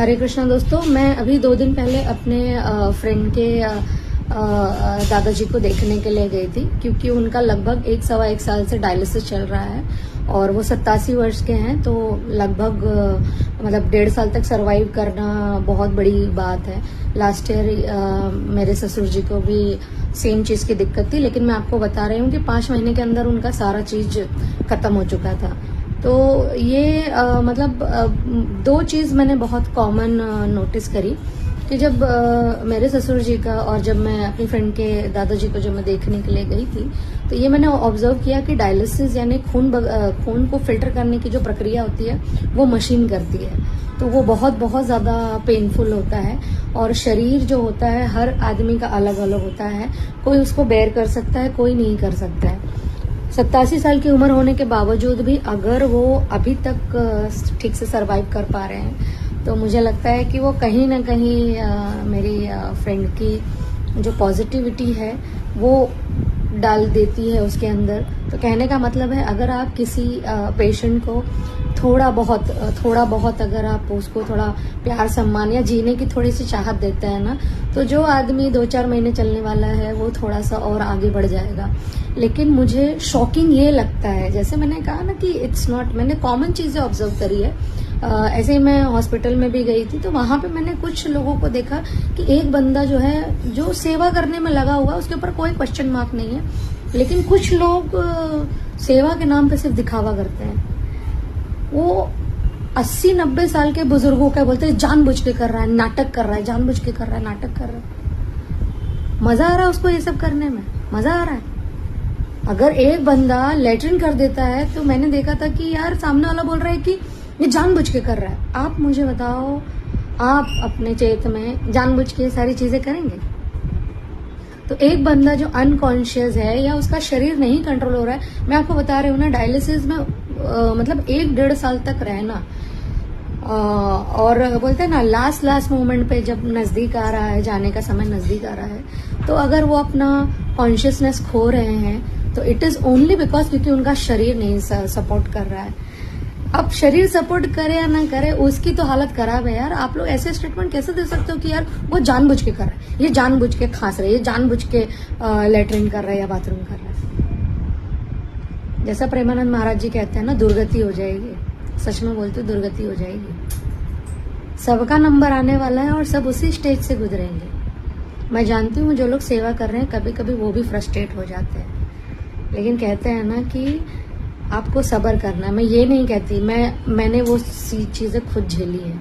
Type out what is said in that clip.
हरे कृष्णा दोस्तों, मैं अभी 2 दिन पहले अपने फ्रेंड के दादाजी को देखने के लिए गई थी, क्योंकि उनका लगभग 1-1.25 साल से डायलिसिस चल रहा है और वो 87 वर्ष के हैं। तो लगभग मतलब 1.5 साल तक सरवाइव करना बहुत बड़ी बात है। लास्ट ईयर मेरे ससुर जी को भी सेम चीज़ की दिक्कत थी, लेकिन मैं आपको बता रही हूँ कि 5 महीने के अंदर उनका सारा चीज़ खत्म हो चुका था। तो ये मतलब 2 चीज़ मैंने बहुत कॉमन नोटिस करी कि जब मेरे ससुर जी का और जब मैं अपनी फ्रेंड के दादाजी को जब मैं देखने के लिए गई थी, तो ये मैंने ऑब्जर्व किया कि डायलिसिस यानी खून को फिल्टर करने की जो प्रक्रिया होती है वो मशीन करती है। तो वो बहुत ज़्यादा पेनफुल होता है और शरीर जो होता है हर आदमी का अलग अलग होता है। कोई उसको बेयर कर सकता है, कोई नहीं कर सकता है। 87 साल की उम्र होने के बावजूद भी अगर वो अभी तक ठीक से सरवाइव कर पा रहे हैं, तो मुझे लगता है कि वो कहीं ना कहीं मेरी फ्रेंड की जो पॉजिटिविटी है वो डाल देती है उसके अंदर। तो कहने का मतलब है, अगर आप किसी पेशेंट को थोड़ा बहुत अगर आप उसको थोड़ा प्यार सम्मान या जीने की थोड़ी सी चाहत देते हैं ना, तो जो आदमी 2-4 महीने चलने वाला है वो थोड़ा सा और आगे बढ़ जाएगा। लेकिन मुझे शॉकिंग ये लगता है, जैसे मैंने कहा ना कि इट्स नॉट, मैंने कॉमन चीजें ऑब्जर्व करी है। ऐसे ही मैं हॉस्पिटल में भी गई थी, तो वहां पे मैंने कुछ लोगों को देखा कि एक बंदा जो है जो सेवा करने में लगा हुआ, उसके ऊपर कोई क्वेश्चन मार्क नहीं है, लेकिन कुछ लोग सेवा के नाम पे सिर्फ दिखावा करते हैं। वो 80-90 साल के बुजुर्गों का बोलते हैं जानबूझ के कर रहा है, नाटक कर रहा है, जानबूझ के कर रहा है, नाटक कर रहा है। मजा आ रहा है उसको ये सब करने में, मजा आ रहा है। अगर एक बंदा लेटरिन कर देता है, तो मैंने देखा था कि यार सामने वाला बोल रहा है कि ये जानबूझ के कर रहा है। आप मुझे बताओ, आप अपने चेत में जानबूझ के सारी चीजें करेंगे? तो एक बंदा जो अनकॉन्शियस है या उसका शरीर नहीं कंट्रोल हो रहा है, मैं आपको बता रही हूँ ना, डायलिसिस में मतलब 1-1.5 साल तक रहना, और बोलते हैं ना लास्ट मोमेंट पे जब नजदीक आ रहा है, जाने का समय नजदीक आ रहा है, तो अगर वो अपना कॉन्शियसनेस खो रहे हैं, तो इट इज ओनली बिकॉज क्योंकि उनका शरीर नहीं सपोर्ट कर रहा है। अब शरीर सपोर्ट करे या ना करे, उसकी तो हालत खराब है यार। आप लोग ऐसे स्टेटमेंट कैसे दे सकते हो कि यार वो जानबूझ के कर रहा है, ये जानबूझ के खांस रहा है, ये जानबूझ के लेटरिन कर रहा है या बाथरूम कर रहा है। जैसा प्रेमानंद महाराज जी कहते हैं ना, दुर्गति हो जाएगी। सच में बोलते, दुर्गति हो जाएगी। सबका नंबर आने वाला है और सब उसी स्टेज से गुजरेंगे। मैं जानती हूँ जो लोग सेवा कर रहे हैं, कभी कभी वो भी फ्रस्ट्रेट हो जाते हैं, लेकिन कहते हैं ना कि आपको सब्र करना है। मैं ये नहीं कहती, मैंने वो चीजें खुद झेली है।